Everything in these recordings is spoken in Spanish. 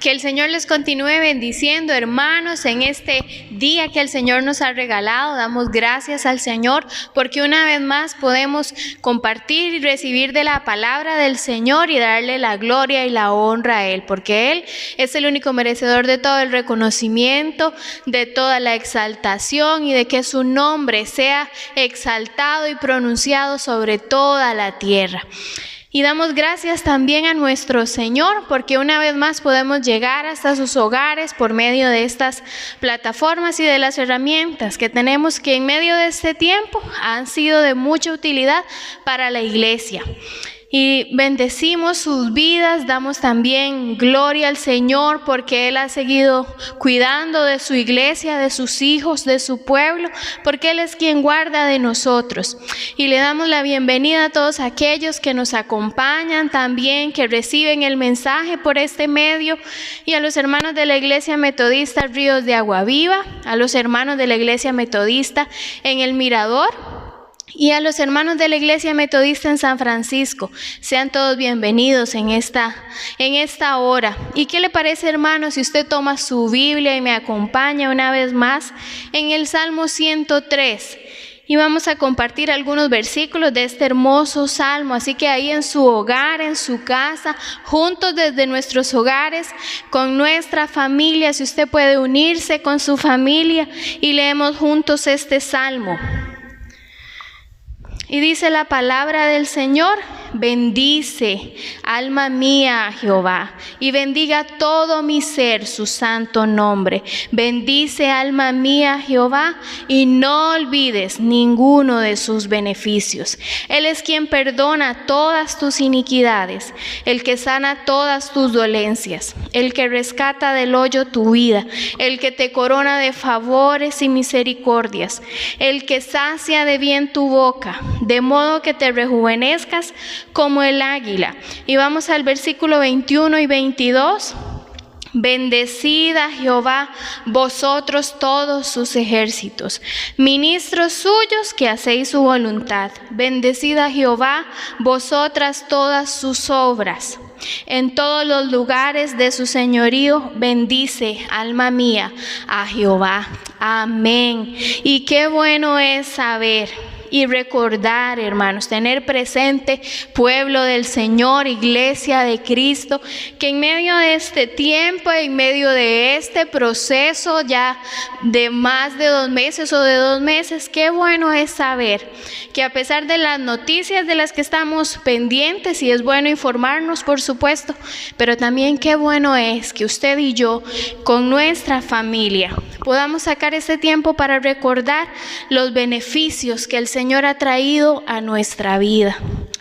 Que el Señor les continúe bendiciendo, hermanos, en este día que el Señor nos ha regalado. Damos gracias al Señor porque una vez más podemos compartir y recibir de la palabra del Señor y darle la gloria y la honra a Él, porque Él es el único merecedor de todo el reconocimiento, de toda la exaltación y de que su nombre sea exaltado y pronunciado sobre toda la tierra. Y damos gracias también a nuestro Señor porque una vez más podemos llegar hasta sus hogares por medio de estas plataformas y de las herramientas que tenemos, que en medio de este tiempo han sido de mucha utilidad para la iglesia. Y bendecimos sus vidas, damos también gloria al Señor porque Él ha seguido cuidando de su iglesia, de sus hijos, de su pueblo, porque Él es quien guarda de nosotros. Y le damos la bienvenida a todos aquellos que nos acompañan también, que reciben el mensaje por este medio, y a los hermanos de la Iglesia Metodista Ríos de Agua Viva, a los hermanos de la Iglesia Metodista en El Mirador, y a los hermanos de la Iglesia Metodista en San Francisco. Sean todos bienvenidos en esta hora. ¿Y qué le parece, hermano, si usted toma su Biblia y me acompaña una vez más en el Salmo 103? Y vamos a compartir algunos versículos de este hermoso salmo. Así que ahí en su hogar, en su casa, juntos desde nuestros hogares, con nuestra familia, si usted puede unirse con su familia y leemos juntos este salmo. Y dice la palabra del Señor: bendice, alma mía, a Jehová, y bendiga todo mi ser su santo nombre. Bendice, alma mía, a Jehová, y no olvides ninguno de sus beneficios. Él es quien perdona todas tus iniquidades, el que sana todas tus dolencias, el que rescata del hoyo tu vida, el que te corona de favores y misericordias, el que sacia de bien tu boca, de modo que te rejuvenezcas como el águila. Y vamos al versículo 21 y 22. Bendecid a Jehová, vosotros todos sus ejércitos, ministros suyos que hacéis su voluntad. Bendecid a Jehová, vosotras todas sus obras. En todos los lugares de su señorío, bendice, alma mía, a Jehová. Amén. Y qué bueno es saber y recordar, hermanos, tener presente, pueblo del Señor, iglesia de Cristo, que en medio de este tiempo, en medio de este proceso ya de más de 2 meses o de 2 meses, qué bueno es saber que a pesar de las noticias de las que estamos pendientes, y es bueno informarnos, por supuesto, pero también qué bueno es que usted y yo, con nuestra familia, podamos sacar este tiempo para recordar los beneficios que el Señor ha traído a nuestra vida.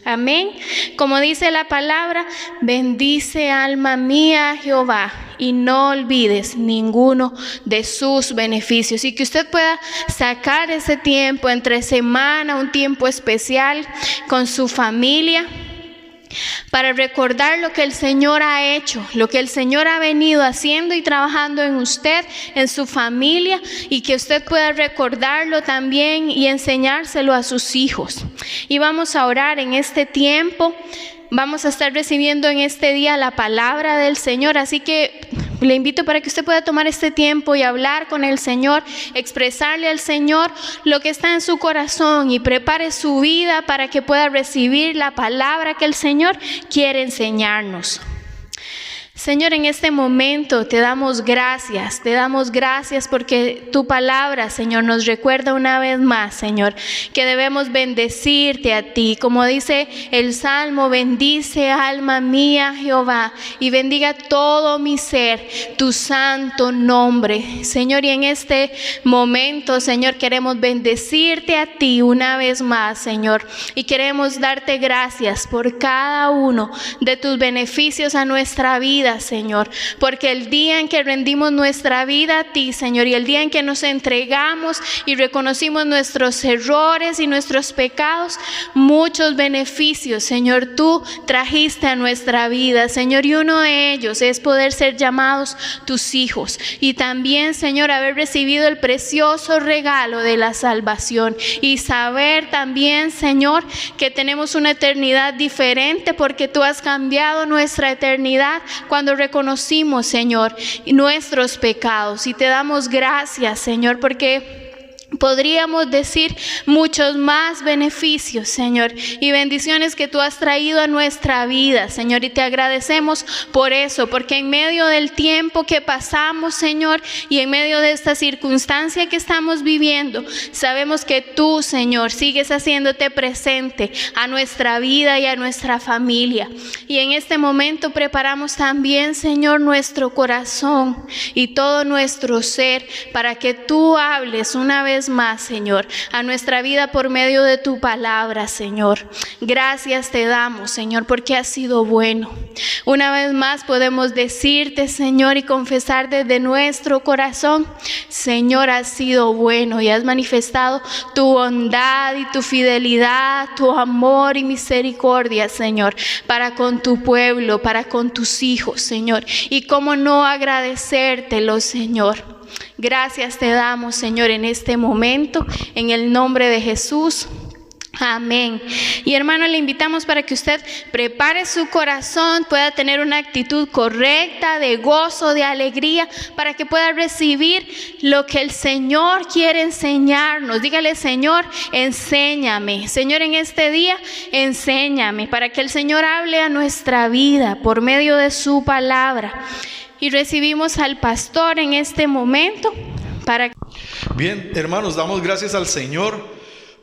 Amén. Como dice la palabra, bendice, alma mía, a Jehová, y no olvides ninguno de sus beneficios. Y que usted pueda sacar ese tiempo entre semana, un tiempo especial con su familia, para recordar lo que el Señor ha hecho, lo que el Señor ha venido haciendo y trabajando en usted, en su familia, y que usted pueda recordarlo también y enseñárselo a sus hijos. Y vamos a orar en este tiempo. Vamos a estar recibiendo en este día la palabra del Señor, así que le invito para que usted pueda tomar este tiempo y hablar con el Señor, expresarle al Señor lo que está en su corazón y prepare su vida para que pueda recibir la palabra que el Señor quiere enseñarnos. Señor, en este momento te damos gracias porque tu palabra, Señor, nos recuerda una vez más, Señor, que debemos bendecirte a ti. Como dice el Salmo, bendice, alma mía, Jehová, y bendiga todo mi ser tu santo nombre. Señor, y en este momento, Señor, queremos bendecirte a ti una vez más, Señor, y queremos darte gracias por cada uno de tus beneficios a nuestra vida, Señor, porque el día en que rendimos nuestra vida a ti, Señor, y el día en que nos entregamos y reconocimos nuestros errores y nuestros pecados, muchos beneficios, Señor, tú trajiste a nuestra vida, Señor, y uno de ellos es poder ser llamados tus hijos, y también, Señor, haber recibido el precioso regalo de la salvación, y saber también, Señor, que tenemos una eternidad diferente porque tú has cambiado nuestra eternidad cuando reconocimos, Señor, nuestros pecados. Y te damos gracias, Señor, porque podríamos decir muchos más beneficios, Señor, y bendiciones que tú has traído a nuestra vida, Señor, y te agradecemos por eso, porque en medio del tiempo que pasamos, Señor, y en medio de esta circunstancia que estamos viviendo, sabemos que tú, Señor, sigues haciéndote presente a nuestra vida y a nuestra familia. Y en este momento preparamos también, Señor, nuestro corazón y todo nuestro ser para que tú hables una vez más, Señor, a nuestra vida por medio de tu palabra, Señor. Gracias te damos, Señor, porque has sido bueno. Una vez más podemos decirte, Señor, y confesar desde nuestro corazón, Señor, has sido bueno y has manifestado tu bondad y tu fidelidad, tu amor y misericordia, Señor, para con tu pueblo, para con tus hijos, Señor. Y cómo no agradecértelo, Señor. Gracias te damos, Señor, en este momento, en el nombre de Jesús. Amén. Y hermano, le invitamos para que usted prepare su corazón, pueda tener una actitud correcta, de gozo, de alegría, para que pueda recibir lo que el Señor quiere enseñarnos. Dígale: Señor, enséñame. Señor, en este día, enséñame, para que el Señor hable a nuestra vida por medio de su palabra. Y recibimos al pastor en este momento para... Bien, hermanos, damos gracias al Señor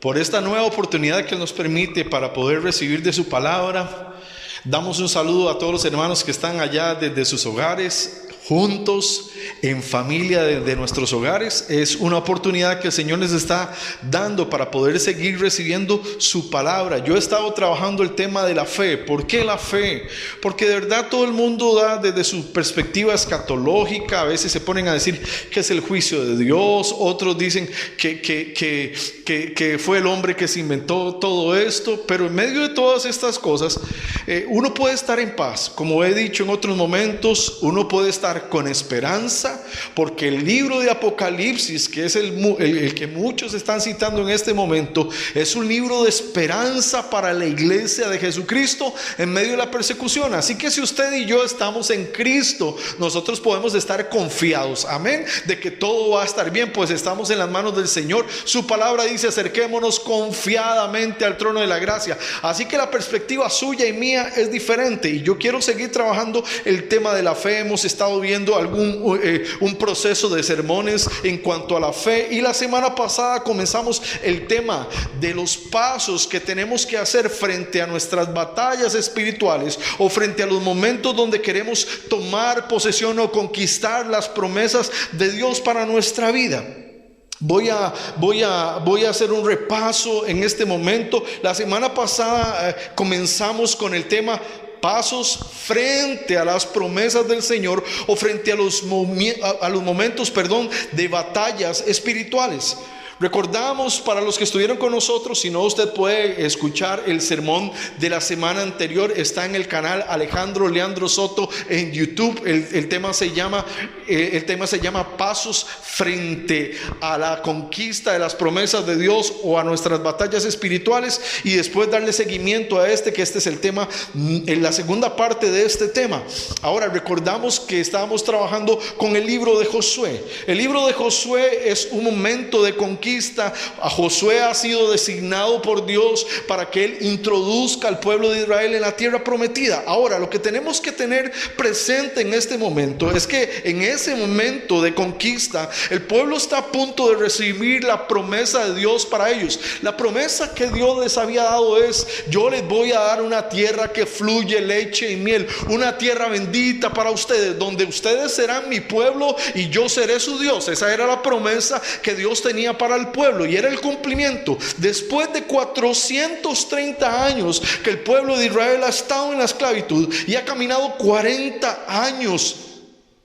por esta nueva oportunidad que nos permite para poder recibir de su palabra. Damos un saludo a todos los hermanos que están allá desde sus hogares, juntos, en familia de nuestros hogares. Es una oportunidad que el Señor les está dando para poder seguir recibiendo su palabra. Yo he estado trabajando el tema de la fe. ¿Por qué la fe? Porque de verdad todo el mundo da desde su perspectiva escatológica. A veces se ponen a decir que es el juicio de Dios. Otros dicen que fue el hombre que se inventó todo esto. Pero en medio de todas estas cosas, uno puede estar en paz. Como he dicho en otros momentos, uno puede estar con esperanza, porque el libro de Apocalipsis, que es el que muchos están citando en este momento, es un libro de esperanza para la iglesia de Jesucristo en medio de la persecución. Así que si usted y yo estamos en Cristo, nosotros podemos estar confiados, amén, de que todo va a estar bien, pues estamos en las manos del Señor. Su palabra dice: acerquémonos confiadamente al trono de la gracia. Así que la perspectiva suya y mía es diferente, y yo quiero seguir trabajando el tema de la fe. Hemos estado viendo un proceso de sermones en cuanto a la fe, y la semana pasada comenzamos el tema de los pasos que tenemos que hacer frente a nuestras batallas espirituales, o frente a los momentos donde queremos tomar posesión o conquistar las promesas de Dios para nuestra vida. Voy a hacer un repaso en este momento. La semana pasada comenzamos con el tema pasos frente a las promesas del Señor, o frente a los momentos de batallas espirituales. Recordamos, para los que estuvieron con nosotros, si no, usted puede escuchar el sermón de la semana anterior. Está en el canal Alejandro Leandro Soto en YouTube. El tema se llama pasos frente a la conquista de las promesas de Dios o a nuestras batallas espirituales, y después darle seguimiento a que este es el tema, en la segunda parte de este tema. Ahora recordamos que estábamos trabajando con el libro de Josué. El libro de Josué es un momento de conquista. A Josué ha sido designado por Dios para que él introduzca al pueblo de Israel en la tierra prometida. Ahora, lo que tenemos que tener presente en este momento es que en ese momento de conquista, el pueblo está a punto de recibir la promesa de Dios para ellos. La promesa que Dios les había dado es: yo les voy a dar una tierra que fluye leche y miel, una tierra bendita para ustedes, donde ustedes serán mi pueblo y yo seré su Dios. Esa era la promesa que Dios tenía para el pueblo, y era el cumplimiento. Después de 430 años que el pueblo de Israel ha estado en la esclavitud y ha caminado 40 años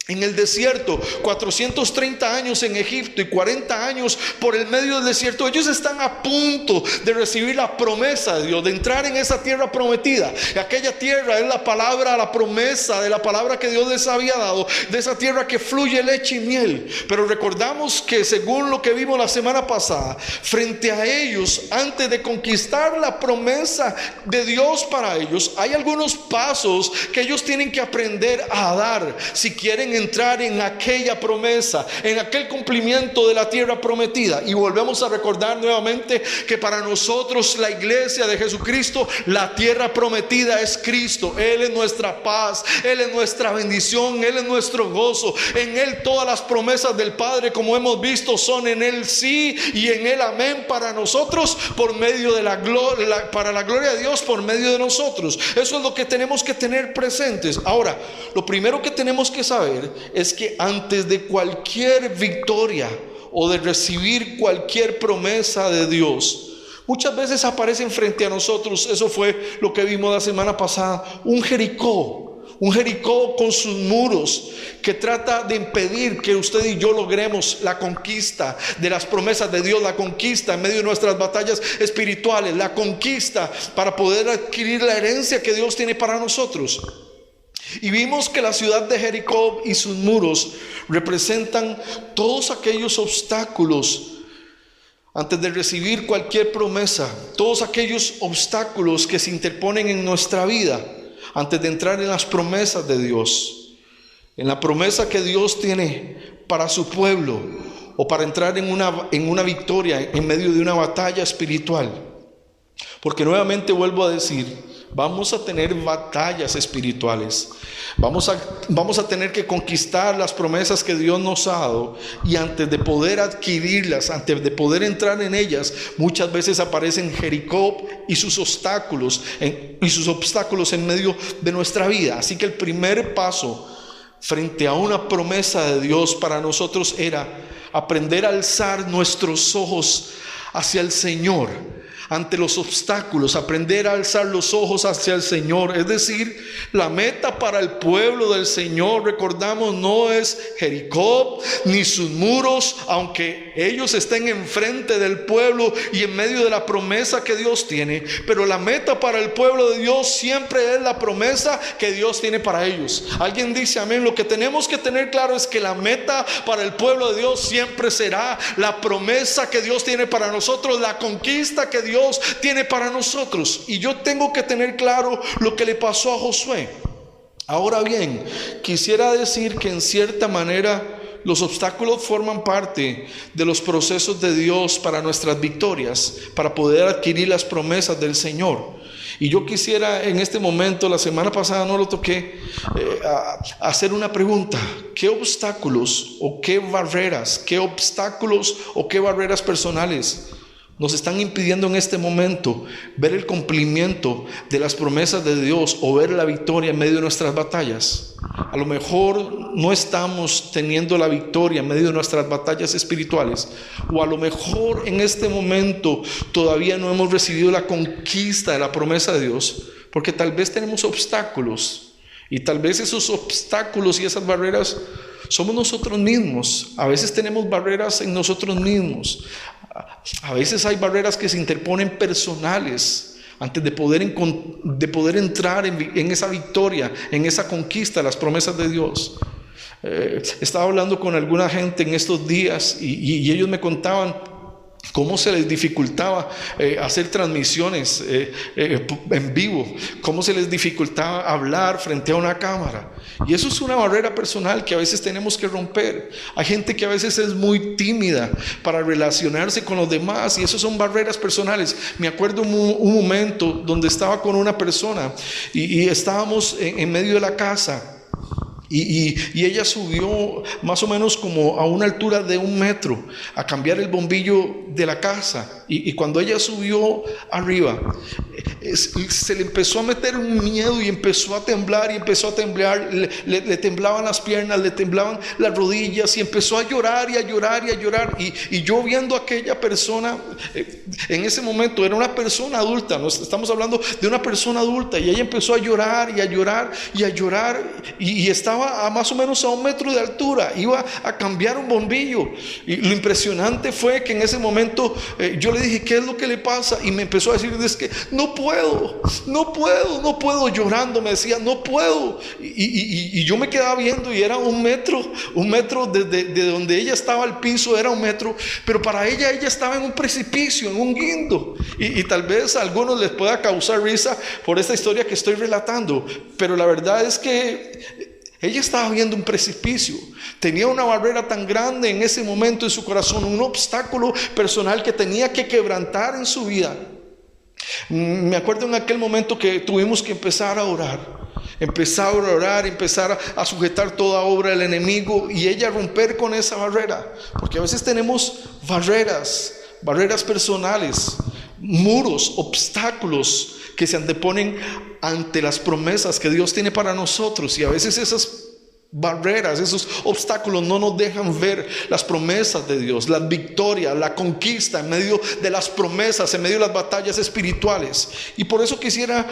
en el desierto, 430 años en Egipto y 40 años por el medio del desierto. Ellos están a punto de recibir la promesa de Dios, de entrar en esa tierra prometida. Y aquella tierra es la palabra, la promesa de la palabra que Dios les había dado, de esa tierra que fluye leche y miel. Pero recordamos que según lo que vimos la semana pasada, frente a ellos, antes de conquistar la promesa de Dios para ellos, hay algunos pasos que ellos tienen que aprender a dar si quieren entrar en aquella promesa, en aquel cumplimiento de la tierra prometida. Y volvemos a recordar nuevamente que para nosotros, la iglesia de Jesucristo, la tierra prometida es Cristo. Él es nuestra paz, Él es nuestra bendición, Él es nuestro gozo. En Él todas las promesas del Padre, como hemos visto, son en Él sí y en Él amén para nosotros, por medio de la gloria, para la gloria de Dios, por medio de nosotros. Eso es lo que tenemos que tener presentes. Ahora, lo primero que tenemos que saber es que antes de cualquier victoria o de recibir cualquier promesa de Dios, muchas veces aparecen frente a nosotros, eso fue lo que vimos la semana pasada, un Jericó con sus muros que trata de impedir que usted y yo logremos la conquista de las promesas de Dios, la conquista en medio de nuestras batallas espirituales, la conquista para poder adquirir la herencia que Dios tiene para nosotros. Y vimos que la ciudad de Jericó y sus muros representan todos aquellos obstáculos antes de recibir cualquier promesa, todos aquellos obstáculos que se interponen en nuestra vida antes de entrar en las promesas de Dios, en la promesa que Dios tiene para su pueblo, o para entrar en una victoria en medio de una batalla espiritual. Porque nuevamente vuelvo a decir, vamos a tener batallas espirituales. Vamos a tener que conquistar las promesas que Dios nos ha dado. Y antes de poder adquirirlas, antes de poder entrar en ellas, muchas veces aparecen Jericó y sus obstáculos en medio de nuestra vida. Así que el primer paso frente a una promesa de Dios para nosotros era aprender a alzar nuestros ojos hacia el Señor. Ante los obstáculos, aprender a alzar los ojos hacia el Señor. Es decir, la meta para el pueblo del Señor, recordamos, no es Jericó ni sus muros, aunque ellos estén enfrente del pueblo y en medio de la promesa que Dios tiene. Pero la meta para el pueblo de Dios siempre es la promesa que Dios tiene para ellos. Alguien dice amén. Lo que tenemos que tener claro es que la meta para el pueblo de Dios siempre será la promesa que Dios tiene para nosotros, la conquista que Dios tiene para nosotros. Y yo tengo que tener claro lo que le pasó a Josué. Ahora bien, quisiera decir que en cierta manera los obstáculos forman parte de los procesos de Dios para nuestras victorias, para poder adquirir las promesas del Señor. Y yo quisiera en este momento, la semana pasada no lo toqué, hacer una pregunta. ¿Qué obstáculos o qué barreras personales nos están impidiendo en este momento ver el cumplimiento de las promesas de Dios o ver la victoria en medio de nuestras batallas? A lo mejor no estamos teniendo la victoria en medio de nuestras batallas espirituales, o a lo mejor en este momento todavía no hemos recibido la conquista de la promesa de Dios, porque tal vez tenemos obstáculos, y tal vez esos obstáculos y esas barreras somos nosotros mismos. A veces tenemos barreras en nosotros mismos. A veces hay barreras que se interponen personales antes de poder entrar en esa victoria, en esa conquista de las promesas de Dios. Estaba hablando con alguna gente en estos días y ellos me contaban cómo se les dificultaba hacer transmisiones en vivo, cómo se les dificultaba hablar frente a una cámara. Y eso es una barrera personal que a veces tenemos que romper. Hay gente que a veces es muy tímida para relacionarse con los demás, y eso son barreras personales. Me acuerdo un momento donde estaba con una persona y estábamos en medio de la casa. Y ella subió más o menos como a una altura de 1 metro a cambiar el bombillo de la casa. Y cuando ella subió arriba, se le empezó a meter un miedo y empezó a temblar y empezó a temblar. Le temblaban las piernas, le temblaban las rodillas y empezó a llorar y a llorar y a llorar. Y yo viendo a aquella persona, en ese momento era una persona adulta, ¿no? Estamos hablando de una persona adulta, y ella empezó a llorar y a llorar y a llorar, y estaba a más o menos a 1 metro de altura, iba a cambiar un bombillo. Y lo impresionante fue que en ese momento yo le dije, ¿qué es lo que le pasa? Y me empezó a decir, es que no puedo, llorando, me decía, no puedo. Y yo me quedaba viendo, y era 1 metro, de donde ella estaba al piso era 1 metro, pero para ella estaba en un precipicio, en un guindo. Y tal vez a algunos les pueda causar risa por esta historia que estoy relatando, pero la verdad es que ella estaba viendo un precipicio. Tenía una barrera tan grande en ese momento en su corazón, un obstáculo personal que tenía que quebrantar en su vida. Me acuerdo en aquel momento que tuvimos que empezar a orar, empezar a sujetar toda obra del enemigo, y ella romper con esa barrera, porque a veces tenemos barreras personales, muros, obstáculos que se anteponen ante las promesas que Dios tiene para nosotros, y a veces esas barreras, esos obstáculos no nos dejan ver las promesas de Dios, las victorias, la conquista en medio de las promesas, en medio de las batallas espirituales. Y por eso quisiera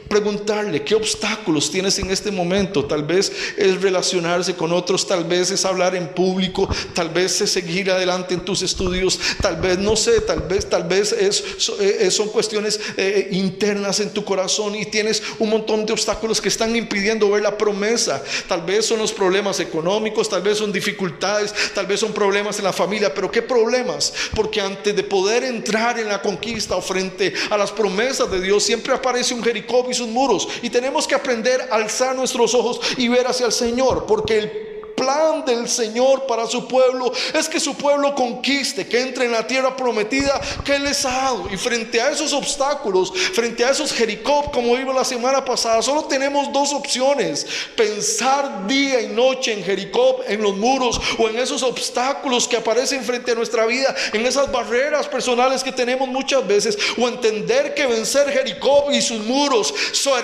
preguntarle, ¿qué obstáculos tienes en este momento? Tal vez es relacionarse con otros, tal vez es hablar en público, tal vez es seguir adelante en tus estudios, tal vez, no sé, tal vez son cuestiones internas en tu corazón, y tienes un montón de obstáculos que están impidiendo ver la promesa. Tal vez son los problemas económicos, tal vez son dificultades, tal vez son problemas en la familia. Pero ¿qué problemas? Porque antes de poder entrar en la conquista o frente a las promesas de Dios, siempre aparece un Jericó y sus muros, y tenemos que aprender a alzar nuestros ojos y ver hacia el Señor, porque el plan del Señor para su pueblo es que su pueblo conquiste, que entre en la tierra prometida que Él les ha dado. Y frente a esos obstáculos, frente a esos Jericó, como vimos la semana pasada, solo tenemos 2 opciones: pensar día y noche en Jericó, en los muros, o en esos obstáculos que aparecen frente a nuestra vida, en esas barreras personales que tenemos muchas veces, o entender que vencer Jericó y sus muros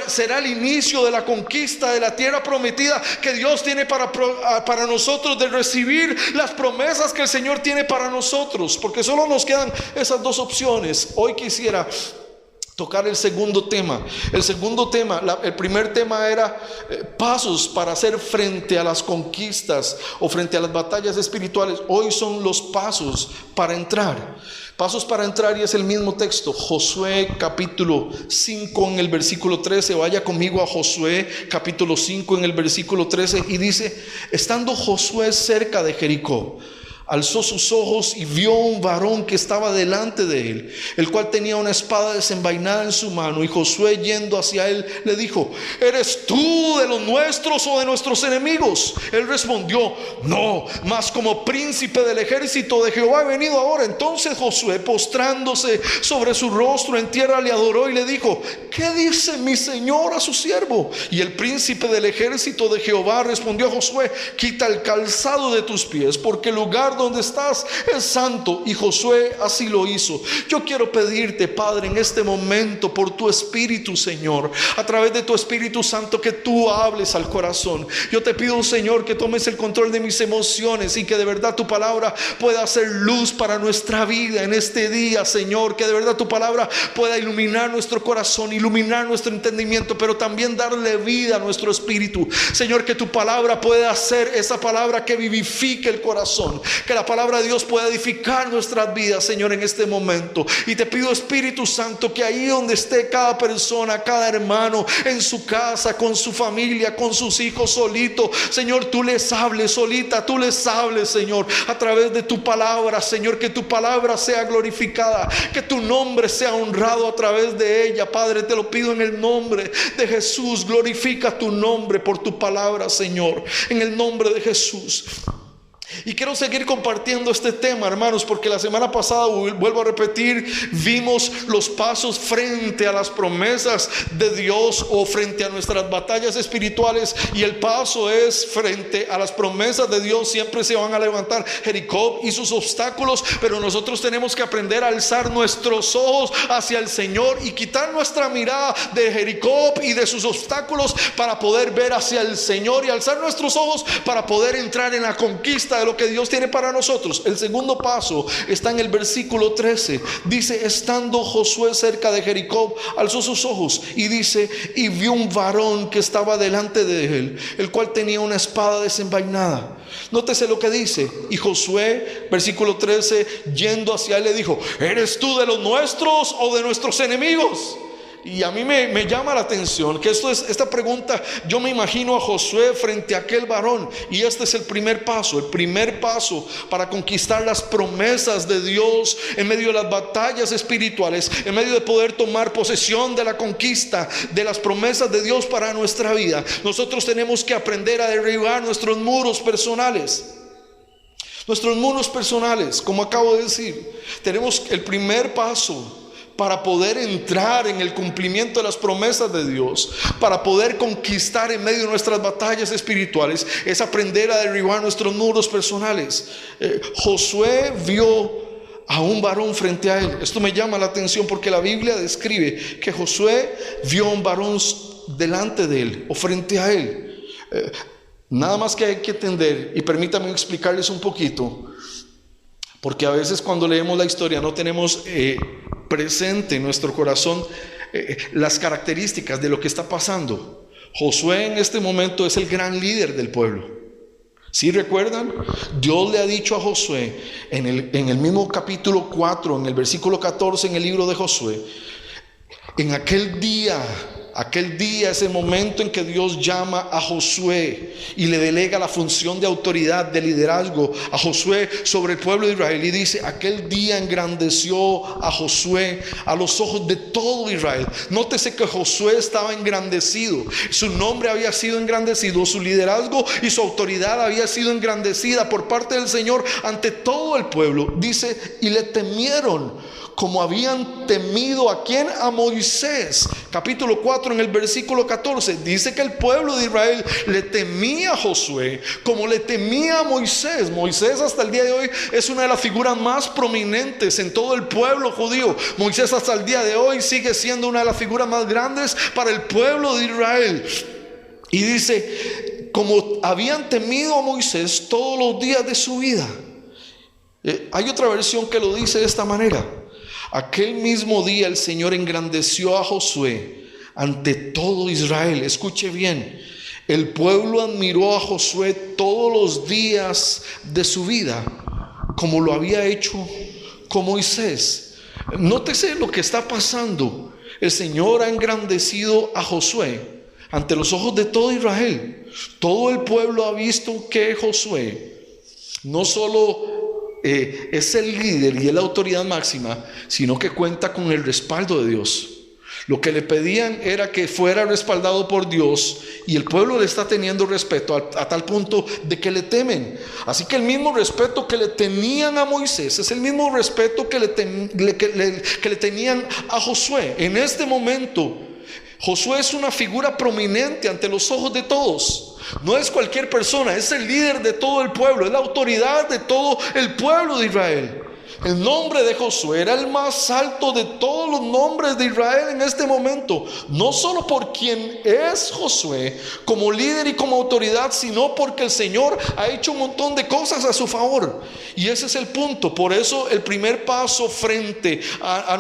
será el inicio de la conquista de la tierra prometida que Dios tiene para nosotros, de recibir las promesas que el Señor tiene para nosotros, porque solo nos quedan esas 2 opciones. Hoy quisiera tocar el segundo tema. El primer tema era pasos para hacer frente a las conquistas o frente a las batallas espirituales. Hoy son los pasos para entrar. Pasos para entrar, y es el mismo texto, Josué capítulo 5 en el versículo 13. Vaya conmigo a Josué capítulo 5 en el versículo 13, y dice: estando Josué cerca de Jericó, alzó sus ojos y vio un varón que estaba delante de él, el cual tenía una espada desenvainada en su mano. Y Josué, yendo hacia él, le dijo: ¿eres tú de los nuestros o de nuestros enemigos? Él respondió: no, mas como príncipe del ejército de Jehová he venido ahora. Entonces Josué, postrándose sobre su rostro en tierra, le adoró y le dijo: ¿qué dice mi señor a su siervo? Y el príncipe del ejército de Jehová respondió a Josué: quita el calzado de tus pies, porque el lugar donde estás es santo. Y Josué así lo hizo. Yo quiero pedirte, Padre, en este momento, por tu Espíritu, Señor, a través de tu Espíritu Santo, que tú hables al corazón. Yo te pido, Señor, que tomes el control de mis emociones, y que de verdad tu palabra pueda hacer luz para nuestra vida en este día, Señor. Que de verdad tu palabra pueda iluminar nuestro corazón, iluminar nuestro entendimiento, pero también darle vida a nuestro espíritu. Señor, que tu palabra pueda ser esa palabra que vivifique el corazón, que la palabra de Dios pueda edificar nuestras vidas, Señor, en este momento. Y te pido, Espíritu Santo, que ahí donde esté cada persona, cada hermano, en su casa, con su familia, con sus hijos, solito, Señor, tú les hables, solita, tú les hables, Señor, a través de tu palabra, Señor. Que tu palabra sea glorificada, que tu nombre sea honrado a través de ella, Padre. Te lo pido en el nombre de Jesús. Glorifica tu nombre por tu palabra, Señor, en el nombre de Jesús. Y quiero seguir compartiendo este tema, hermanos, porque la semana pasada, vuelvo a repetir, vimos los pasos frente a las promesas de Dios o frente a nuestras batallas espirituales. Y el paso es frente a las promesas de Dios. Siempre se van a levantar Jericó y sus obstáculos, pero nosotros tenemos que aprender a alzar nuestros ojos hacia el Señor y quitar nuestra mirada de Jericó y de sus obstáculos para poder ver hacia el Señor, y alzar nuestros ojos para poder entrar en la conquista de lo que Dios tiene para nosotros. El segundo paso está en el versículo 13. Dice: estando Josué cerca de Jericó, alzó sus ojos y dice: y vio un varón que estaba delante de él, el cual tenía una espada desenvainada. Nótese lo que dice: y Josué, versículo 13, yendo hacia él, le dijo: ¿eres tú de los nuestros o de nuestros enemigos? Y a mí me llama la atención que esta pregunta, yo me imagino a Josué frente a aquel varón, y este es el primer paso para conquistar las promesas de Dios en medio de las batallas espirituales, en medio de poder tomar posesión de la conquista de las promesas de Dios para nuestra vida. Nosotros tenemos que aprender a derribar nuestros muros personales. Como acabo de decir, tenemos el primer paso para poder entrar en el cumplimiento de las promesas de Dios, para poder conquistar en medio de nuestras batallas espirituales, es aprender a derribar nuestros muros personales. Josué vio a un varón frente a él. Esto me llama la atención porque la Biblia describe que Josué vio a un varón delante de él o frente a él. Nada más que hay que entender, y permítanme explicarles un poquito, porque a veces cuando leemos la historia no tenemos presente en nuestro corazón las características de lo que está pasando. Josué en este momento es el gran líder del pueblo. ¿Sí recuerdan? Dios le ha dicho a Josué en el mismo capítulo 4, en el versículo 14, en el libro de Josué: en aquel día, ese momento en que Dios llama a Josué y le delega la función de autoridad, de liderazgo a Josué sobre el pueblo de Israel, y dice: aquel día engrandeció a Josué a los ojos de todo Israel. Nótese que Josué estaba engrandecido, su nombre había sido engrandecido, su liderazgo y su autoridad había sido engrandecida por parte del Señor ante todo el pueblo. Dice: y le temieron como habían temido ¿a quién? A Moisés. Capítulo 4, en el versículo 14, dice que el pueblo de Israel le temía a Josué como le temía a Moisés. Moisés hasta el día de hoy es una de las figuras más prominentes en todo el pueblo judío. Moisés hasta el día de hoy sigue siendo una de las figuras más grandes para el pueblo de Israel. Y dice: como habían temido a Moisés todos los días de su vida. Hay otra versión que lo dice de esta manera: aquel mismo día el Señor engrandeció a Josué ante todo Israel. Escuche bien: el pueblo admiró a Josué todos los días de su vida, como lo había hecho con Moisés. Nótese lo que está pasando. El Señor ha engrandecido a Josué ante los ojos de todo Israel. Todo el pueblo ha visto que Josué no solo es el líder y es la autoridad máxima, sino que cuenta con el respaldo de Dios. Lo que le pedían era que fuera respaldado por Dios, y el pueblo le está teniendo respeto a tal punto de que le temen. Así que el mismo respeto que le tenían a Moisés es el mismo respeto que le tenían a Josué. En este momento Josué es una figura prominente ante los ojos de todos. No es cualquier persona, es el líder de todo el pueblo, es la autoridad de todo el pueblo de Israel. El nombre de Josué era el más alto de todos los nombres de Israel en este momento. No solo por quien es Josué como líder y como autoridad, sino porque el Señor ha hecho un montón de cosas a su favor. Y ese es el punto. Por eso el primer paso frente a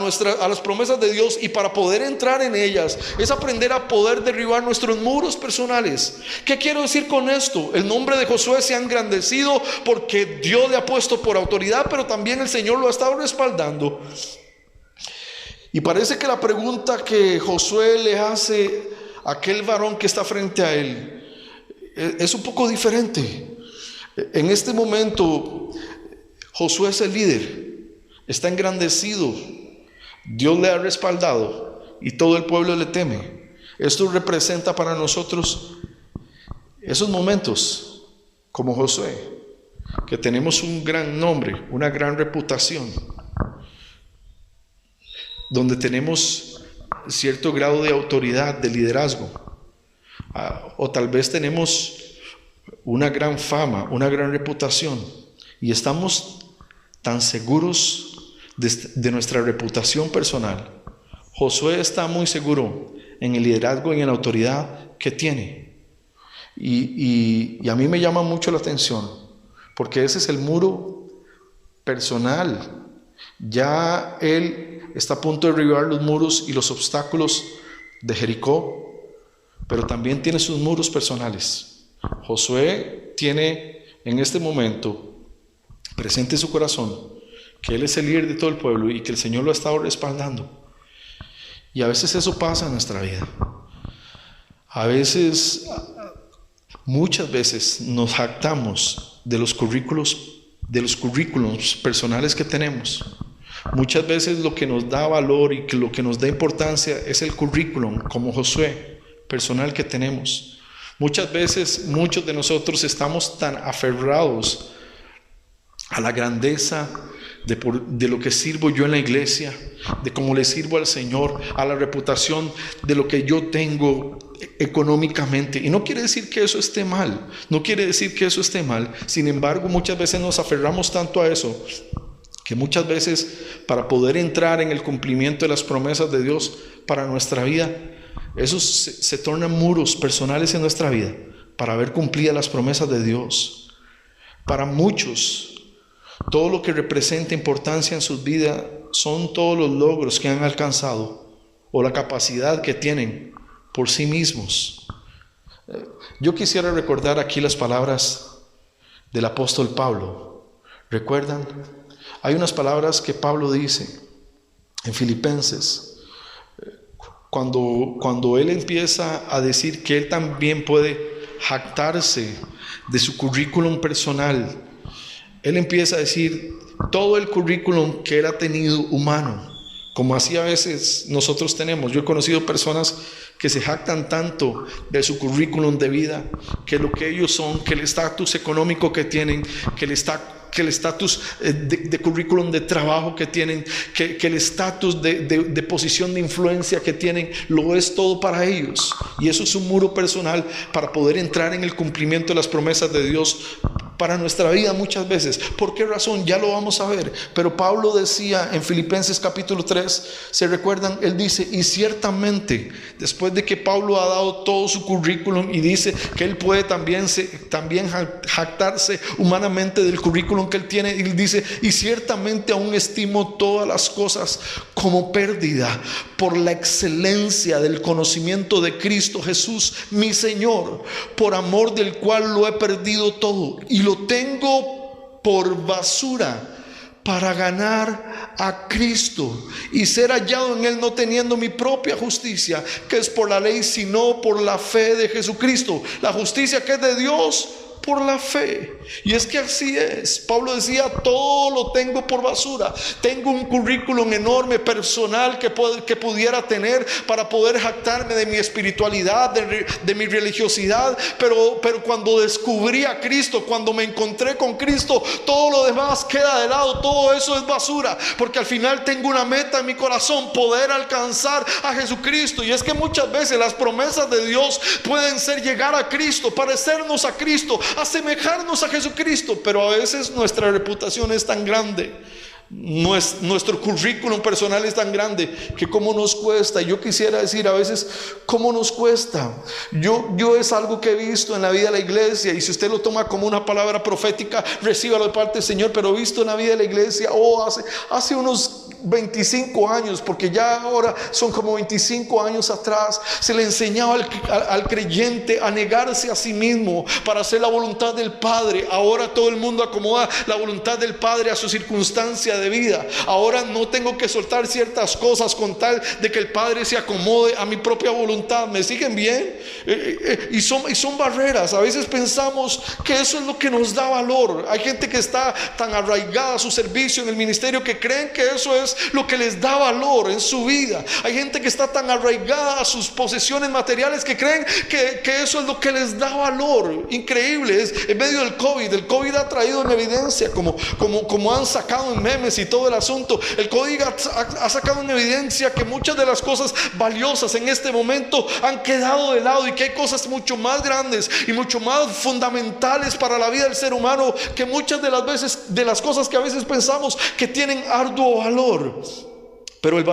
las promesas de Dios y para poder entrar en ellas es aprender a poder derribar nuestros muros personales. ¿Qué quiero decir con esto? El nombre de Josué se ha engrandecido porque Dios le ha puesto por autoridad, pero también el Señor lo ha estado respaldando. Y parece que la pregunta que Josué le hace a aquel varón que está frente a él es un poco diferente. En este momento Josué es el líder, está engrandecido, Dios le ha respaldado y todo el pueblo le teme. Esto representa para nosotros esos momentos como Josué. que tenemos un gran nombre, una gran reputación, donde tenemos cierto grado de autoridad, de liderazgo, o tal vez tenemos una gran fama, una gran reputación, y estamos tan seguros de nuestra reputación personal. Josué está muy seguro en el liderazgo y en la autoridad que tiene. Y a mí me llama mucho la atención, porque ese es el muro personal. Ya él está a punto de derribar los muros y los obstáculos de Jericó, pero también tiene sus muros personales. Josué tiene en este momento presente en su corazón que él es el líder de todo el pueblo y que el Señor lo ha estado respaldando. Y a veces eso pasa en nuestra vida. A veces, muchas veces nos jactamos de los currículums personales que tenemos. Muchas veces lo que nos da valor y lo que nos da importancia es el currículum, como Josué, personal que tenemos. Muchas veces, muchos de nosotros estamos tan aferrados a la grandeza de lo que sirvo yo en la iglesia, de cómo le sirvo al Señor, a la reputación de lo que yo tengo económicamente. Y no quiere decir que eso esté mal, sin embargo muchas veces nos aferramos tanto a eso, que muchas veces para poder entrar en el cumplimiento de las promesas de Dios para nuestra vida, esos se tornan muros personales en nuestra vida, para ver cumplidas las promesas de Dios. Para muchos, todo lo que representa importancia en sus vidas son todos los logros que han alcanzado o la capacidad que tienen por sí mismos. Yo quisiera recordar aquí las palabras del apóstol Pablo. ¿Recuerdan? Hay unas palabras que Pablo dice en Filipenses, cuando él empieza a decir que él también puede jactarse de su currículum personal. Él empieza a decir todo el currículum que él ha tenido humano, como así a veces nosotros tenemos. Yo he conocido personas que se jactan tanto de su currículum de vida, que lo que ellos son, que el estatus económico que tienen, que el estatus de currículum de trabajo que tienen, que el estatus de posición de influencia que tienen, lo es todo para ellos. Y eso es un muro personal para poder entrar en el cumplimiento de las promesas de Dios para nuestra vida muchas veces. ¿Por qué razón? Ya lo vamos a ver. Pero Pablo decía en Filipenses capítulo 3, ¿se recuerdan? Él dice, y ciertamente, después de que Pablo ha dado todo su currículum y dice que él puede también jactarse humanamente del currículum que él tiene, él dice, y ciertamente aún estimo todas las cosas como pérdida por la excelencia del conocimiento de Cristo Jesús, mi Señor, por amor del cual lo he perdido todo y lo tengo por basura para ganar a Cristo y ser hallado en Él, no teniendo mi propia justicia, que es por la ley, sino por la fe de Jesucristo. La justicia que es de Dios por la fe. Y es que así es. Pablo decía, todo lo tengo por basura. Tengo un currículum enorme personal que pudiera tener para poder jactarme de mi espiritualidad, de mi religiosidad, pero cuando descubrí a Cristo, cuando me encontré con Cristo, todo lo demás queda de lado. Todo eso es basura, porque al final tengo una meta en mi corazón, poder alcanzar a Jesucristo. Y es que muchas veces las promesas de Dios pueden ser llegar a Cristo, parecernos a Cristo, asemejarnos a Jesucristo, pero a veces nuestra reputación es tan grande, nuestro currículum personal es tan grande que cómo nos cuesta. Yo quisiera decir a veces cómo nos cuesta. Yo es algo que he visto en la vida de la iglesia, y si usted lo toma como una palabra profética, recíbalo de parte del Señor, pero he visto en la vida de la iglesia hace unos 25 años, porque ya ahora son como 25 años atrás, se le enseñaba al creyente a negarse a sí mismo para hacer la voluntad del Padre. Ahora todo el mundo acomoda la voluntad del Padre a su circunstancia de vida. Ahora no tengo que soltar ciertas cosas con tal de que el Padre se acomode a mi propia voluntad. ¿Me siguen bien? Y son barreras. A veces pensamos que eso es lo que nos da valor. Hay gente que está tan arraigada a su servicio en el ministerio que creen que eso es es lo que les da valor en su vida. Hay gente que está tan arraigada a sus posesiones materiales que creen que eso es lo que les da valor. Increíble, es en medio del COVID. El COVID ha traído en evidencia, como han sacado en memes y todo el asunto. El COVID ha sacado en evidencia que muchas de las cosas valiosas en este momento han quedado de lado, y que hay cosas mucho más grandes y mucho más fundamentales para la vida del ser humano, que muchas de las veces, de las cosas que a veces pensamos que tienen arduo valor. Pero el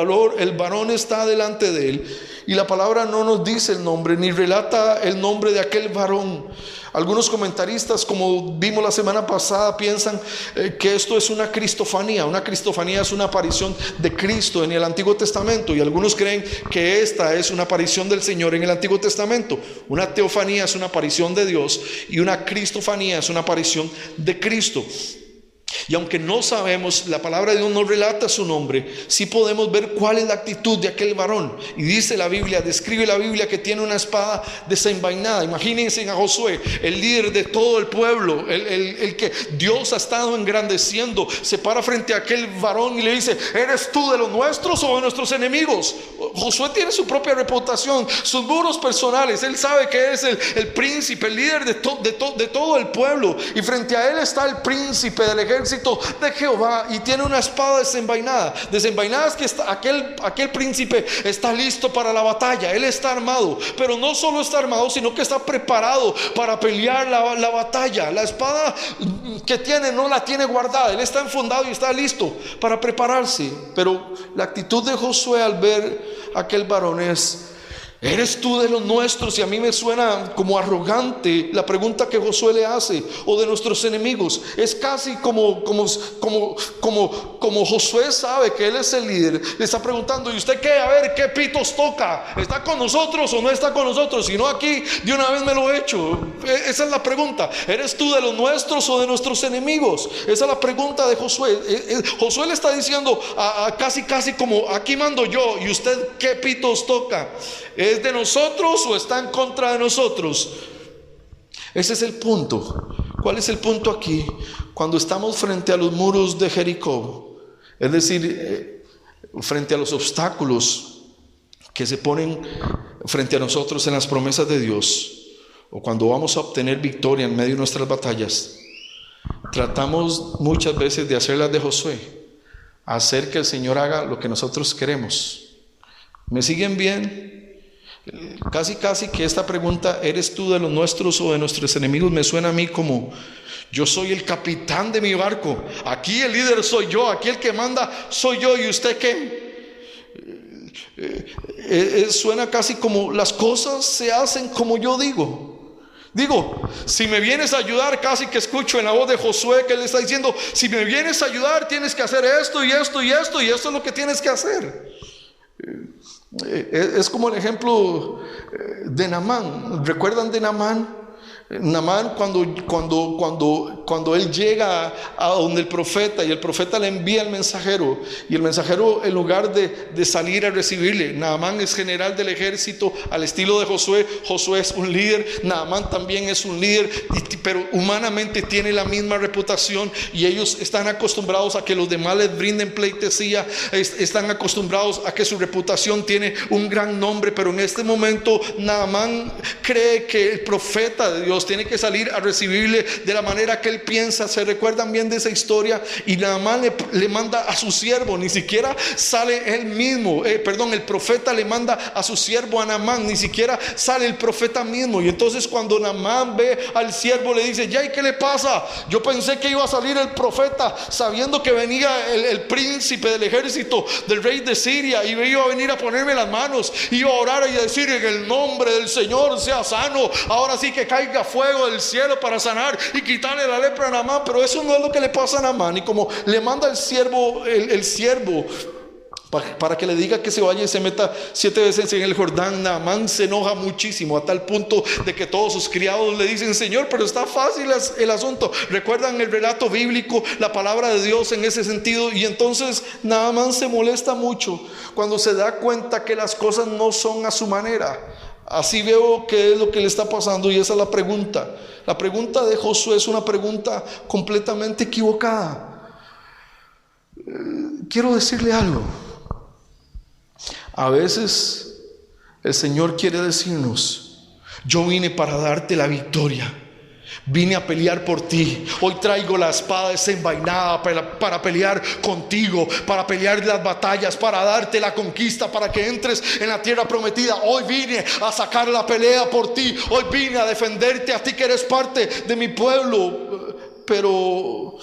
varón está delante de él, y la palabra no nos dice el nombre, ni relata el nombre de aquel varón. Algunos comentaristas, como vimos la semana pasada, piensan que esto es una cristofanía. Una cristofanía es una aparición de Cristo en el Antiguo Testamento, y algunos creen que esta es una aparición del Señor en el Antiguo Testamento. Una teofanía es una aparición de Dios, y una cristofanía es una aparición de Cristo. Y aunque no sabemos, la palabra de Dios no relata su nombre, sí podemos ver cuál es la actitud de aquel varón. Y dice la Biblia, describe la Biblia, que tiene una espada desenvainada. Imagínense a Josué, el líder de todo el pueblo, el que Dios ha estado engrandeciendo, se para frente a aquel varón y le dice: ¿eres tú de los nuestros o de nuestros enemigos? Josué tiene su propia reputación, sus muros personales. Él sabe que es el príncipe, el líder de todo el pueblo, y frente a él está el príncipe del ejército de Jehová, y tiene una espada desenvainada. Desenvainada es que aquel príncipe está listo para la batalla. Él está armado, pero no solo está armado, sino que está preparado para pelear la batalla. La espada que tiene no la tiene guardada, él está enfundado y está listo para prepararse. Pero la actitud de Josué al ver a aquel varón es: ¿eres tú de los nuestros? Y a mí me suena como arrogante la pregunta que Josué le hace, o de nuestros enemigos. Es casi como Josué sabe que él es el líder, le está preguntando: ¿y usted qué? A ver, ¿qué pitos toca? ¿Está con nosotros o no está con nosotros? Si no, aquí de una vez me lo he hecho. Esa es la pregunta: ¿eres tú de los nuestros o de nuestros enemigos? Esa es la pregunta de Josué. Josué le está diciendo casi como: aquí mando yo, ¿y usted qué pitos toca? ¿Es de nosotros o está en contra de nosotros? Ese es el punto. ¿Cuál es el punto aquí? Cuando estamos frente a los muros de Jericó, es decir, frente a los obstáculos que se ponen frente a nosotros en las promesas de Dios, o cuando vamos a obtener victoria en medio de nuestras batallas, tratamos muchas veces de hacer las de Josué, hacer que el Señor haga lo que nosotros queremos. ¿Me siguen bien? Casi que esta pregunta: ¿eres tú de los nuestros o de nuestros enemigos?, me suena a mí como: yo soy el capitán de mi barco, aquí el líder soy yo, aquí el que manda soy yo, ¿y usted qué? Suena casi como: las cosas se hacen como yo digo. Si me vienes a ayudar, casi que escucho en la voz de Josué que él está diciendo: si me vienes a ayudar, tienes que hacer esto y esto y esto, y esto es lo que tienes que hacer. Es como el ejemplo de Naamán. ¿Recuerdan de Naamán? Naamán, cuando él llega a donde el profeta, y el profeta le envía el mensajero, y el mensajero, en lugar de salir a recibirle, Naamán es general del ejército al estilo de Josué. Josué es un líder, Naamán también es un líder, pero humanamente tiene la misma reputación, y ellos están acostumbrados a que los demás les brinden pleitesía, están acostumbrados a que su reputación tiene un gran nombre. Pero en este momento Naamán cree que el profeta de Dios tiene que salir a recibirle de la manera que él piensa. ¿Se recuerdan bien de esa historia? Y Naamán le manda a su siervo, ni siquiera sale él mismo, el profeta le manda a su siervo, a Naamán, ni siquiera sale el profeta mismo. Y entonces cuando Naamán ve al siervo, le dice: ¿ya y qué le pasa? Yo pensé que iba a salir el profeta, sabiendo que venía el príncipe del ejército del rey de Siria, y iba a venir a ponerme las manos, iba a orar y a decir: en el nombre del Señor sea sano, ahora sí que caiga fuego del cielo para sanar y quitarle la lepra a Naamán. Pero eso no es lo que le pasa a Naamán. Y como le manda el siervo para que le diga que se vaya y se meta 7 veces en el Jordán, Naamán se enoja muchísimo, a tal punto de que todos sus criados le dicen: Señor, pero está fácil el asunto. ¿Recuerdan el relato bíblico, la palabra de Dios en ese sentido? Y entonces Naamán se molesta mucho cuando se da cuenta que las cosas no son a su manera. Así veo qué es lo que le está pasando, y esa es la pregunta. La pregunta de Josué es una pregunta completamente equivocada. quiero decirle algo. A veces el Señor quiere decirnos: yo vine para darte la victoria. Vine a pelear por ti. Hoy traigo la espada desenvainada para pelear contigo, para pelear las batallas, para darte la conquista, para que entres en la tierra prometida. Hoy vine a sacar la pelea por ti. Hoy vine a defenderte a ti que eres parte de mi pueblo. Pero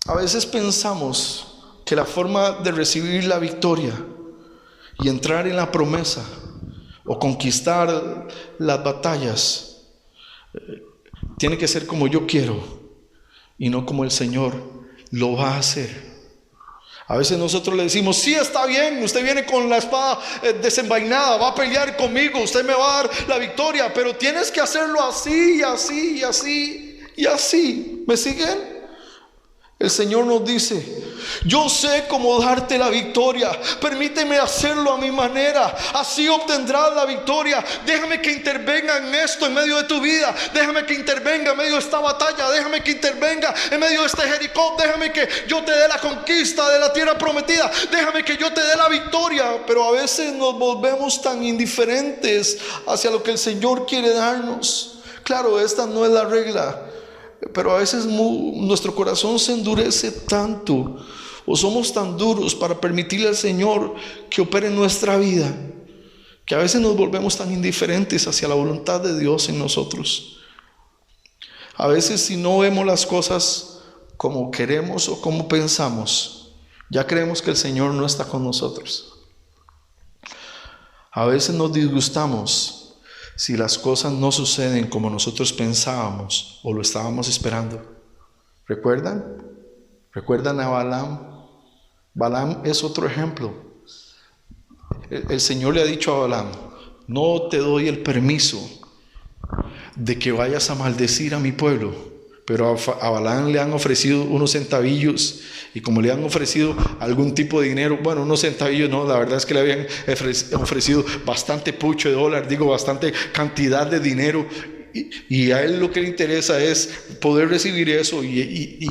a veces pensamos que la forma de recibir la victoria y entrar en la promesa o conquistar las batallas tiene que ser como yo quiero y no como el Señor lo va a hacer. A veces nosotros le decimos: sí, está bien, usted viene con la espada desenvainada, va a pelear conmigo, usted me va a dar la victoria, pero tienes que hacerlo así y así y así y así. ¿Me siguen? El Señor nos dice: yo sé cómo darte la victoria, permíteme hacerlo a mi manera, así obtendrás la victoria. Déjame que intervenga en esto en medio de tu vida, déjame que intervenga en medio de esta batalla, déjame que intervenga en medio de este Jericó, déjame que yo te dé la conquista de la tierra prometida, déjame que yo te dé la victoria. Pero a veces nos volvemos tan indiferentes hacia lo que el Señor quiere darnos. Claro, esta no es la regla, pero a veces nuestro corazón se endurece tanto, o somos tan duros para permitirle al Señor que opere en nuestra vida, que a veces nos volvemos tan indiferentes hacia la voluntad de Dios en nosotros. A veces, si no vemos las cosas como queremos o como pensamos, ya creemos que el Señor no está con nosotros. A veces nos disgustamos si las cosas no suceden como nosotros pensábamos o lo estábamos esperando. ¿Recuerdan? ¿Recuerdan a Balaam? Balaam es otro ejemplo. El Señor le ha dicho a Balaam: no te doy el permiso de que vayas a maldecir a mi pueblo. Pero a Balaam le han ofrecido unos centavillos, y como le han ofrecido algún tipo de dinero, bueno, unos centavillos no, la verdad es que le habían ofrecido bastante pucho de dólar, bastante cantidad de dinero, y a él lo que le interesa es poder recibir eso, y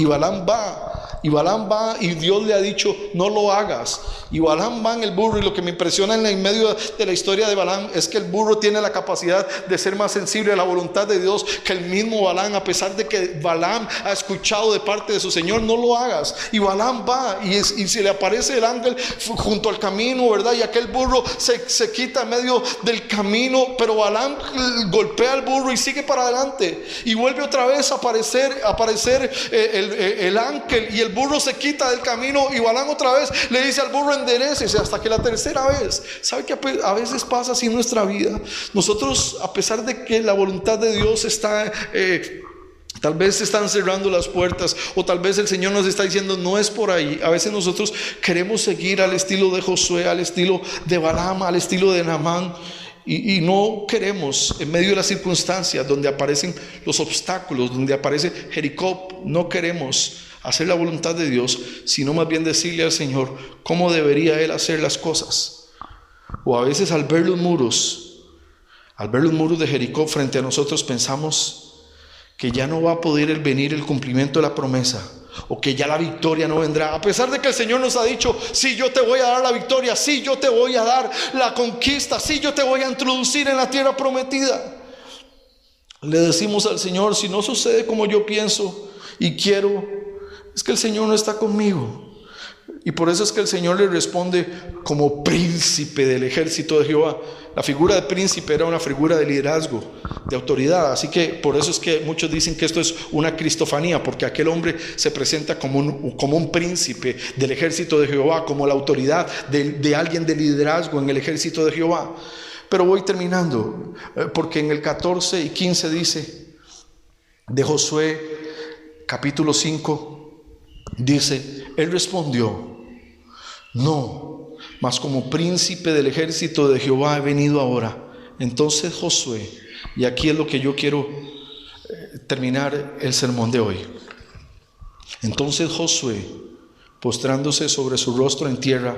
Balaam va, y Dios le ha dicho: no lo hagas. Y Balaam va en el burro, y lo que me impresiona en medio de la historia de Balaam es que el burro tiene la capacidad de ser más sensible a la voluntad de Dios que el mismo Balaam, a pesar de que Balaam ha escuchado de parte de su Señor: no lo hagas. Y Balaam va, y se le aparece el ángel junto al camino, ¿verdad? Y aquel burro se quita en medio del camino, pero Balaam golpea al burro y sigue para adelante, y vuelve otra vez a aparecer el ángel, y el burro se quita del camino, y Balaam otra vez le dice al burro: enderécese, hasta que la tercera vez. ¿Sabe que a veces pasa así en nuestra vida? Nosotros, a pesar de que la voluntad de Dios está tal vez se están cerrando las puertas, o tal vez el Señor nos está diciendo: no es por ahí. A veces nosotros queremos seguir al estilo de Josué, al estilo de Balaam, al estilo de Naamán, y no queremos, en medio de las circunstancias donde aparecen los obstáculos, donde aparece Jericó, no queremos hacer la voluntad de Dios, sino más bien decirle al Señor cómo debería Él hacer las cosas. O a veces al ver los muros de Jericó frente a nosotros, pensamos que ya no va a poder venir el cumplimiento de la promesa, o que ya la victoria no vendrá, a pesar de que el Señor nos ha dicho: sí, yo te voy a dar la victoria, sí, yo te voy a dar la conquista, sí, yo te voy a introducir en la tierra prometida. Le decimos al Señor: si no sucede como yo pienso y quiero, es que el Señor no está conmigo. Y por eso es que el Señor le responde como príncipe del ejército de Jehová. La figura de príncipe era una figura de liderazgo, de autoridad. Así que por eso es que muchos dicen que esto es una cristofanía, porque aquel hombre se presenta como un príncipe del ejército de Jehová, como la autoridad de alguien de liderazgo en el ejército de Jehová. Pero voy terminando, porque en el 14 y 15 dice de Josué, capítulo 5, dice: él respondió: no, mas como príncipe del ejército de Jehová he venido ahora. Entonces Josué, y aquí es lo que yo quiero terminar el sermón de hoy. Entonces Josué, postrándose sobre su rostro en tierra,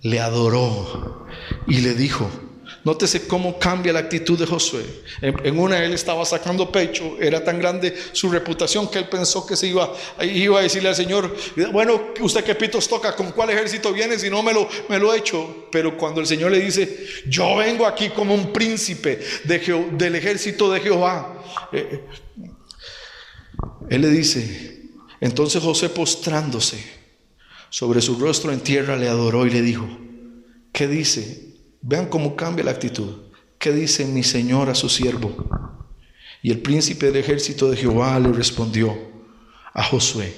le adoró y le dijo: Nótese cómo cambia la actitud de Josué. En una él estaba sacando pecho, era tan grande su reputación que él pensó que se iba a decirle al Señor, bueno, ¿usted qué pitos toca? ¿Con cuál ejército viene si no me lo he hecho? Pero cuando el Señor le dice, yo vengo aquí como un príncipe del ejército de Jehová, él le dice, entonces José, postrándose sobre su rostro en tierra, le adoró y le dijo, ¿qué dice? Vean cómo cambia la actitud. ¿Qué dice mi señor a su siervo? Y el príncipe del ejército de Jehová le respondió a Josué,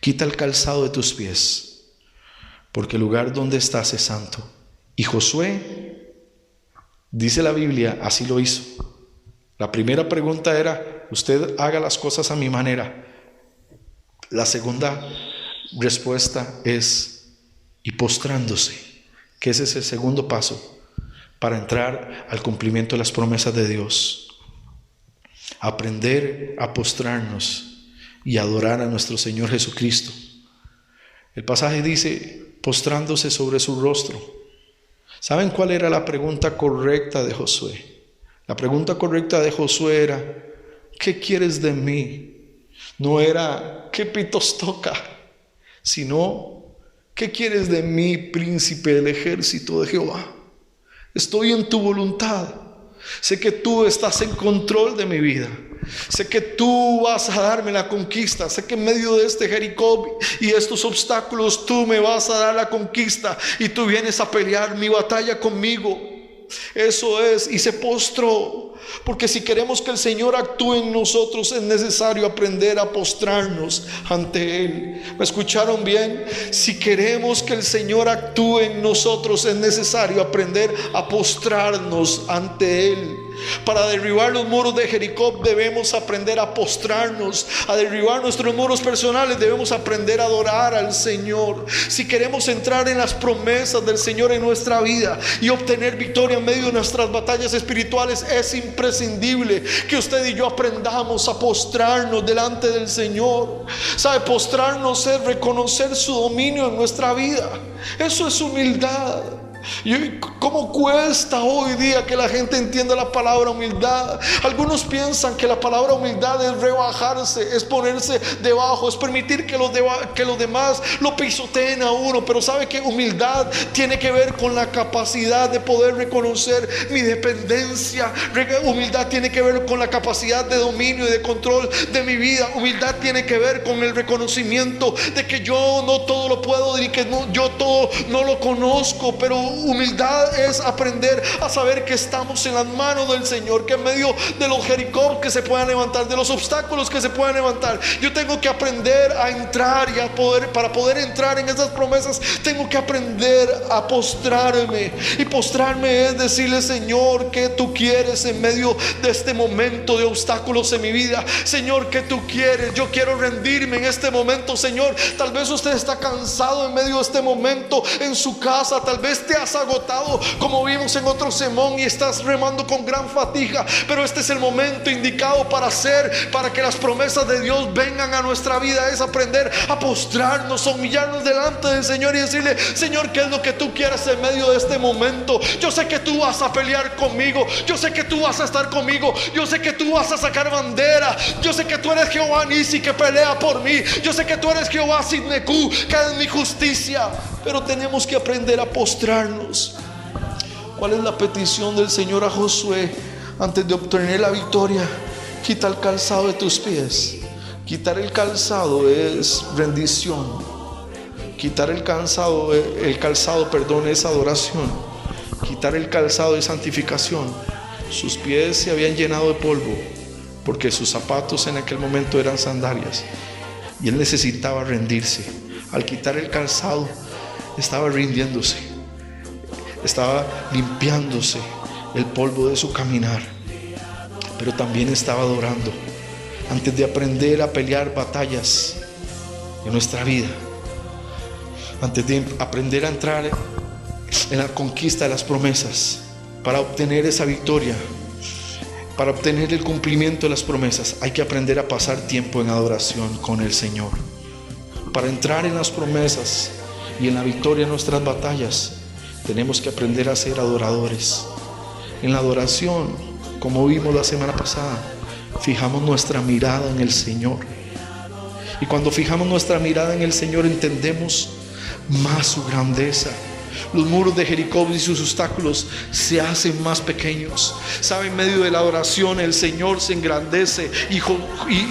quita el calzado de tus pies, porque el lugar donde estás es santo. Y Josué, dice la Biblia, así lo hizo. La primera pregunta era, usted haga las cosas a mi manera. La segunda respuesta es, y postrándose, que ese es el segundo paso para entrar al cumplimiento de las promesas de Dios. Aprender a postrarnos y adorar a nuestro Señor Jesucristo. El pasaje dice, postrándose sobre su rostro. ¿Saben cuál era la pregunta correcta de Josué? La pregunta correcta de Josué era, ¿qué quieres de mí? No era, ¿qué pitos toca? Sino, ¿qué quieres de mí, príncipe del ejército de Jehová? Estoy en tu voluntad. Sé que tú estás en control de mi vida. Sé que tú vas a darme la conquista. Sé que en medio de este Jericó y estos obstáculos tú me vas a dar la conquista. Y tú vienes a pelear mi batalla conmigo. Eso es, y se postró. Porque si queremos que el Señor actúe en nosotros, es necesario aprender a postrarnos ante Él. ¿Me escucharon bien? Si queremos que el Señor actúe en nosotros, es necesario aprender a postrarnos ante Él. Para derribar los muros de Jericó debemos aprender a postrarnos. A derribar nuestros muros personales debemos aprender a adorar al Señor. Si queremos entrar en las promesas del Señor en nuestra vida y obtener victoria en medio de nuestras batallas espirituales, es imprescindible que usted y yo aprendamos a postrarnos delante del Señor. ¿Sabe? Postrarnos es reconocer su dominio en nuestra vida. Eso es humildad. ¿Y cómo cuesta hoy día que la gente entienda la palabra humildad? Algunos piensan que la palabra humildad es rebajarse, es ponerse debajo, es permitir que los demás lo pisoteen a uno. Pero sabe que humildad tiene que ver con la capacidad de poder reconocer mi dependencia. Humildad tiene que ver con la capacidad de dominio y de control de mi vida. Humildad tiene que ver con el reconocimiento de que yo no todo lo puedo y que yo todo no lo conozco. Pero humildad es aprender a saber que estamos en las manos del Señor, que en medio de los Jericó que se puedan levantar, de los obstáculos que se puedan levantar, yo tengo que aprender a entrar y para poder entrar en esas promesas, tengo que aprender a postrarme. Y postrarme es decirle, Señor, ¿qué tú quieres en medio de este momento de obstáculos en mi vida? Señor, ¿qué tú quieres? Yo quiero rendirme en este momento, Señor. Tal vez usted está cansado en medio de este momento en su casa, tal vez te has agotado como vimos en otro sermón y estás remando con gran fatiga, pero este es el momento indicado para que las promesas de Dios vengan a nuestra vida. Es aprender a postrarnos, a humillarnos delante del Señor y decirle, Señor, ¿qué es lo que tú quieres en medio de este momento? Yo sé que tú vas a pelear conmigo, yo sé que tú vas a estar conmigo, yo sé que tú vas a sacar bandera, yo sé que tú eres Jehová Nisi, que pelea por mí, yo sé que tú eres Jehová Sidnecú, que es mi justicia. Pero tenemos que aprender a postrarnos. ¿Cuál es la petición del Señor a Josué antes de obtener la victoria? Quita el calzado de tus pies. Quitar el calzado es rendición. Quitar el calzado, es adoración. Quitar el calzado es santificación. Sus pies se habían llenado de polvo porque sus zapatos en aquel momento eran sandalias y él necesitaba rendirse. Al quitar el calzado, estaba rindiéndose, estaba limpiándose el polvo de su caminar, pero también estaba adorando. Antes de aprender a pelear batallas en nuestra vida, antes de aprender a entrar en la conquista de las promesas, para obtener esa victoria, para obtener el cumplimiento de las promesas, hay que aprender a pasar tiempo en adoración con el Señor. Para entrar en las promesas y en la victoria en nuestras batallas, tenemos que aprender a ser adoradores. En la adoración, como vimos la semana pasada, fijamos nuestra mirada en el Señor. Y cuando fijamos nuestra mirada en el Señor, entendemos más su grandeza. Los muros de Jericó y sus obstáculos se hacen más pequeños. ¿Sabe? En medio de la adoración el Señor se engrandece y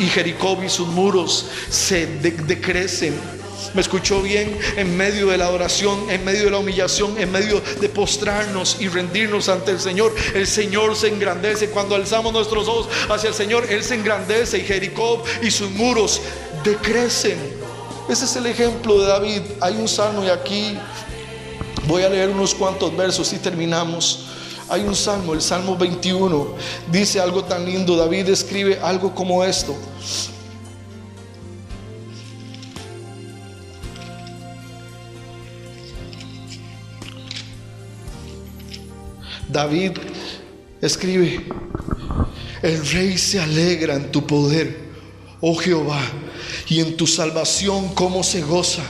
Jericó y sus muros se decrecen. ¿Me escuchó bien? En medio de la adoración, en medio de la humillación, en medio de postrarnos y rendirnos ante el Señor se engrandece. Cuando alzamos nuestros ojos hacia el Señor, Él se engrandece y Jericó y sus muros decrecen. Ese es el ejemplo de David. Hay un salmo y aquí voy a leer unos cuantos versos y terminamos. Hay un salmo, el Salmo 21, dice algo tan lindo. David escribe algo como esto: David escribe: el rey se alegra en tu poder, oh Jehová, y en tu salvación cómo se goza.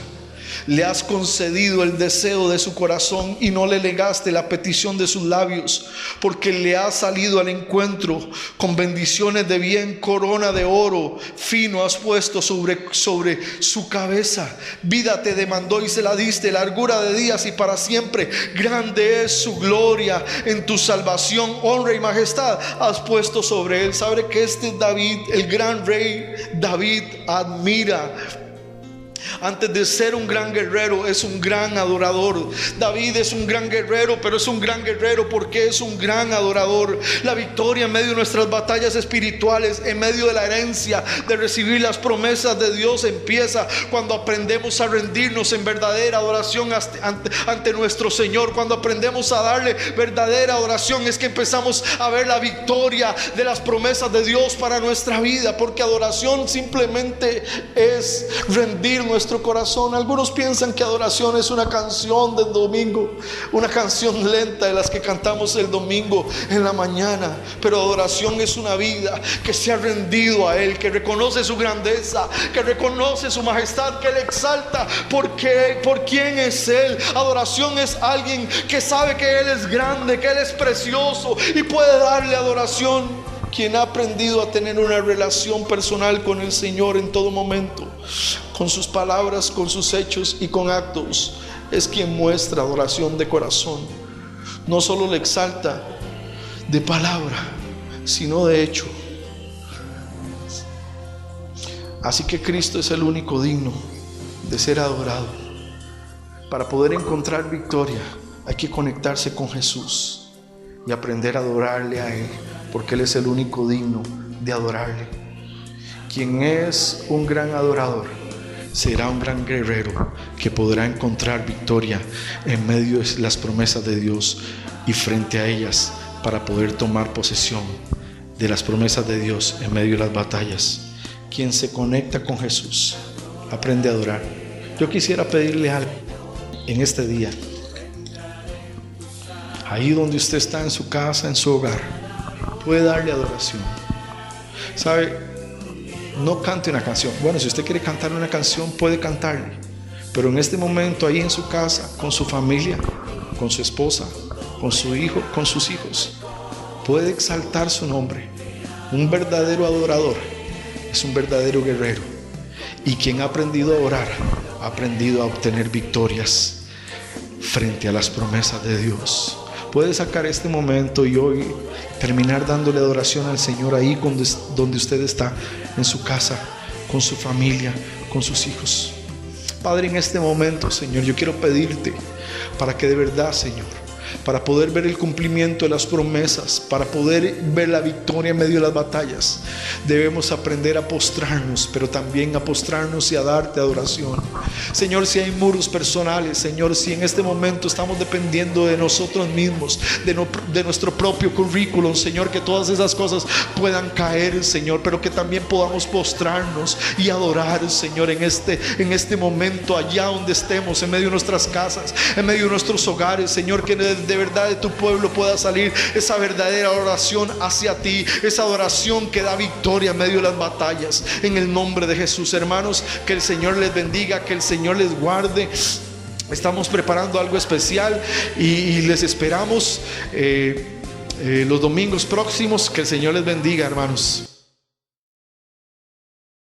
Le has concedido el deseo de su corazón y no le negaste la petición de sus labios, porque le has salido al encuentro con bendiciones de bien, corona de oro fino has puesto sobre su cabeza. Vida te demandó y se la diste, largura de días y para siempre. Grande es su gloria, en tu salvación honra y majestad has puesto sobre él. Sabe que este David, el gran rey David, admira. Antes de ser un gran guerrero, es un gran adorador. David es un gran guerrero, pero es un gran guerrero porque es un gran adorador. La victoria en medio de nuestras batallas espirituales, en medio de la herencia de recibir las promesas de Dios, empieza cuando aprendemos a rendirnos en verdadera adoración ante nuestro Señor. Cuando aprendemos a darle verdadera adoración, es que empezamos a ver la victoria de las promesas de Dios para nuestra vida, porque adoración simplemente es rendir nuestro corazón. Algunos piensan que adoración es una canción del domingo, una canción lenta de las que cantamos el domingo en la mañana, pero adoración es una vida que se ha rendido a Él, que reconoce su grandeza, que reconoce su majestad, que le exalta por quién es Él. Adoración es alguien que sabe que Él es grande, que Él es precioso y puede darle adoración. Quien ha aprendido a tener una relación personal con el Señor en todo momento, con sus palabras, con sus hechos y con actos, es quien muestra adoración de corazón. No solo le exalta de palabra, sino de hecho. Así que Cristo es el único digno de ser adorado. Para poder encontrar victoria, hay que conectarse con Jesús y aprender a adorarle a Él, porque Él es el único digno de adorarle. Quien es un gran adorador será un gran guerrero que podrá encontrar victoria en medio de las promesas de Dios y frente a ellas, para poder tomar posesión de las promesas de Dios en medio de las batallas. Quien se conecta con Jesús aprende a adorar. Yo quisiera pedirle algo en este día. Ahí donde usted está, en su casa, en su hogar, puede darle adoración. ¿Sabe? No cante una canción. Bueno, si usted quiere cantar una canción, puede cantarle. Pero en este momento, ahí en su casa, con su familia, con su esposa, con su hijo, con sus hijos, puede exaltar su nombre. Un verdadero adorador es un verdadero guerrero. Y quien ha aprendido a orar, ha aprendido a obtener victorias frente a las promesas de Dios. Puede sacar este momento y hoy terminar dándole adoración al Señor ahí donde usted está, en su casa, con su familia, con sus hijos. Padre, en este momento, Señor, yo quiero pedirte para que de verdad, Señor, para poder ver el cumplimiento de las promesas, para poder ver la victoria en medio de las batallas, debemos aprender a postrarnos, pero también a postrarnos y a darte adoración. Señor, si hay muros personales, Señor, si en este momento estamos dependiendo de nosotros mismos, de nuestro propio currículum, Señor, que todas esas cosas puedan caer, Señor, pero que también podamos postrarnos y adorar, Señor, en este momento, allá donde estemos, en medio de nuestras casas, en medio de nuestros hogares, Señor, que de verdad de tu pueblo pueda salir esa verdadera oración hacia ti, esa adoración que da victoria en medio de las batallas, en el nombre de Jesús. Hermanos, que el Señor les bendiga, que el Señor les guarde. Estamos preparando algo especial y les esperamos los domingos próximos. Que el Señor les bendiga, hermanos.